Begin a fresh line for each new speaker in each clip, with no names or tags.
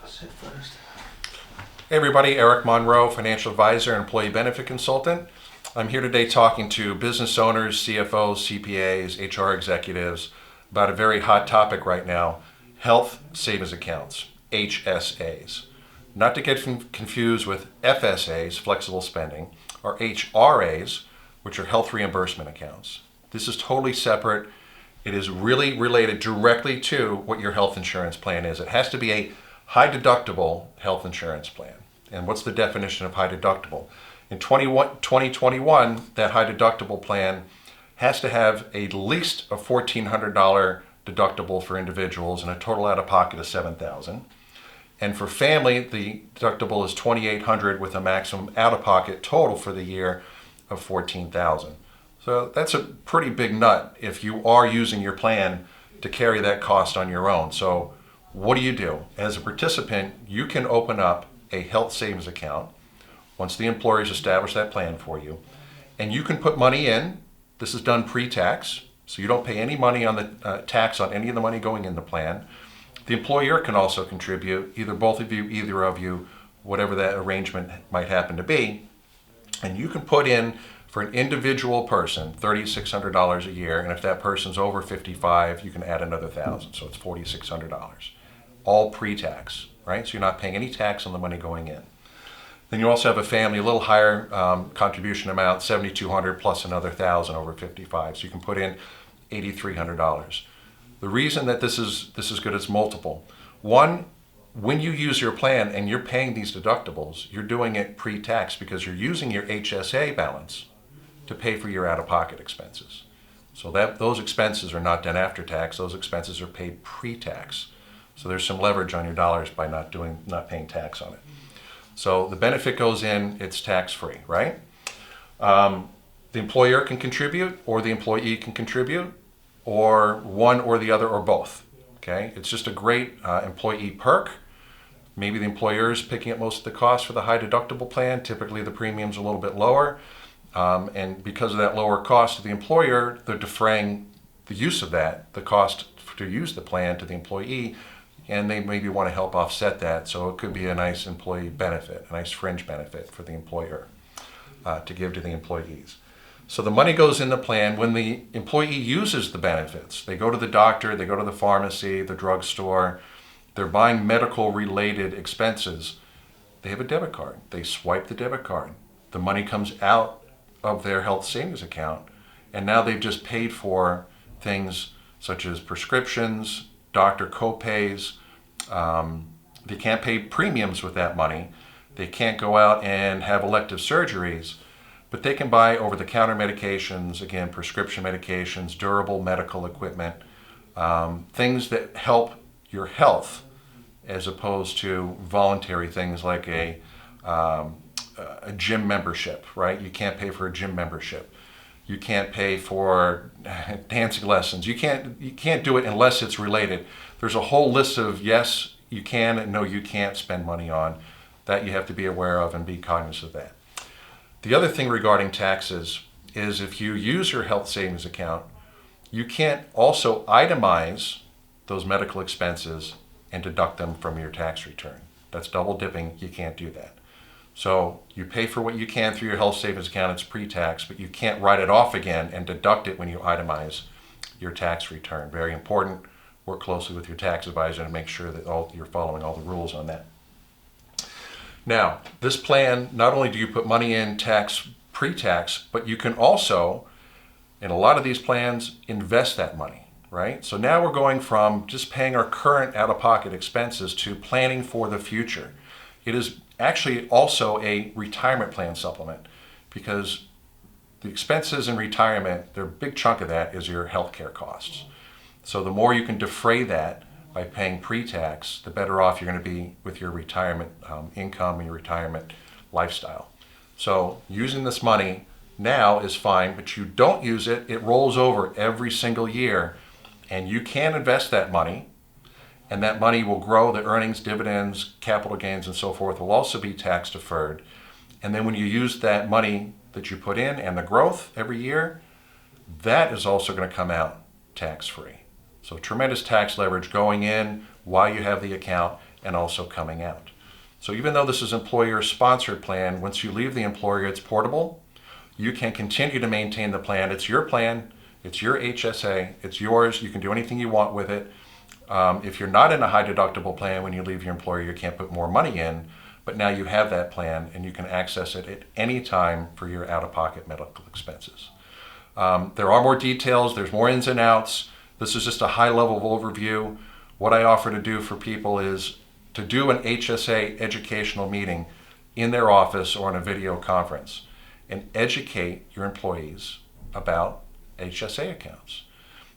Sit first.
Hey everybody, Eric Monroe, financial advisor and employee benefit consultant. I'm here today talking to business owners, CFOs, CPAs, HR executives about a very hot topic right now, health savings accounts, HSAs. Not to get confused with FSAs, flexible spending, or HRAs, which are health reimbursement accounts. This is totally separate. It is really related directly to what your health insurance plan is. It has to be a high deductible health insurance plan. And what's the definition of high deductible? In 2021, that high deductible plan has to have at least a $1,400 deductible for individuals and a total out of pocket of $7,000. And for family, the deductible is $2,800 with a maximum out of pocket total for the year of $14,000. So that's a pretty big nut if you are using your plan to carry that cost on your own. So what do? As a participant, you can open up a health savings account once the employer has established that plan for you, and you can put money in. This is done pre-tax, so you don't pay any money on the tax on any of the money going in the plan. The employer can also contribute, either both of you, either of you, whatever that arrangement might happen to be, and you can put in for an individual person $3,600 a year, and if that person's over 55, you can add another $1,000, so it's $4,600. All pre-tax, right? So you're not paying any tax on the money going in. Then you also have a family, a little higher contribution amount, $7,200 plus another $1,000 over 55. So you can put in $8,300. The reason that this is good is multiple. One, when you use your plan and you're paying these deductibles, you're doing it pre-tax because you're using your HSA balance to pay for your out-of-pocket expenses. So that those expenses are not done after tax; those expenses are paid pre-tax. So there's some leverage on your dollars by not paying tax on it. So the benefit goes in, it's tax-free, right? The employer can contribute, or the employee can contribute, or one or the other, or both. Okay, it's just a great employee perk. Maybe the employer is picking up most of the cost for the high deductible plan. Typically the premium's a little bit lower. And because of that lower cost to the employer, they're defraying the use of that, the cost to use the plan to the employee, and they maybe want to help offset that. So it could be a nice employee benefit, a nice fringe benefit for the employer to give to the employees. So the money goes in the plan. When the employee uses the benefits, they go to the doctor, they go to the pharmacy, the drugstore, they're buying medical related expenses, they have a debit card. They swipe the debit card. The money comes out of their health savings account, and now they've just paid for things such as prescriptions, doctor co-pays. They can't pay premiums with that money. They can't go out and have elective surgeries, but they can buy over-the-counter medications, again, prescription medications, durable medical equipment, things that help your health as opposed to voluntary things like a gym membership, right? You can't pay for a gym membership. You can't pay for dancing lessons. You can't do it unless it's related. There's a whole list of yes, you can, and no, you can't spend money on. That you have to be aware of and be cognizant of that. The other thing regarding taxes is if you use your health savings account, you can't also itemize those medical expenses and deduct them from your tax return. That's double dipping. You can't do that. So you pay for what you can through your health savings account, it's pre-tax, but you can't write it off again and deduct it when you itemize your tax return. Very important. Work closely with your tax advisor to make sure that you're following all the rules on that. Now, this plan, not only do you put money in tax pre-tax, but you can also, in a lot of these plans, invest that money, right? So now we're going from just paying our current out-of-pocket expenses to planning for the future. It is actually also a retirement plan supplement because the expenses in retirement, their big chunk of that is your healthcare costs. So the more you can defray that by paying pre-tax, the better off you're going to be with your retirement income and your retirement lifestyle. So using this money now is fine, but you don't use it, it rolls over every single year, and you can invest that money, and that money will grow. The earnings, dividends, capital gains, and so forth will also be tax deferred. And then when you use that money that you put in and the growth every year, that is also going to come out tax-free. So tremendous tax leverage going in while you have the account and also coming out. So even though this is employer-sponsored plan, once you leave the employer, it's portable. You can continue to maintain the plan. It's your plan. It's your HSA. It's yours. You can do anything you want with it. If you're not in a high deductible plan, when you leave your employer, you can't put more money in, but now you have that plan and you can access it at any time for your out-of-pocket medical expenses. There are more details. There's more ins and outs. This is just a high-level overview. What I offer to do for people is to do an HSA educational meeting in their office or on a video conference and educate your employees about HSA accounts.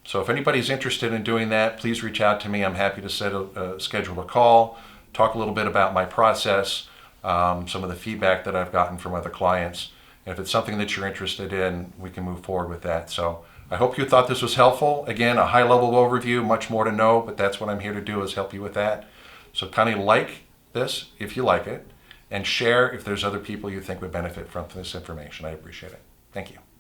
So if anybody's interested in doing that, please reach out to me. I'm happy to schedule a call, talk a little bit about my process, some of the feedback that I've gotten from other clients. And if it's something that you're interested in, we can move forward with that. So I hope you thought this was helpful. Again, a high-level overview, much more to know, but that's what I'm here to do, is help you with that. So kind of like this if you like it, and share if there's other people you think would benefit from this information. I appreciate it. Thank you.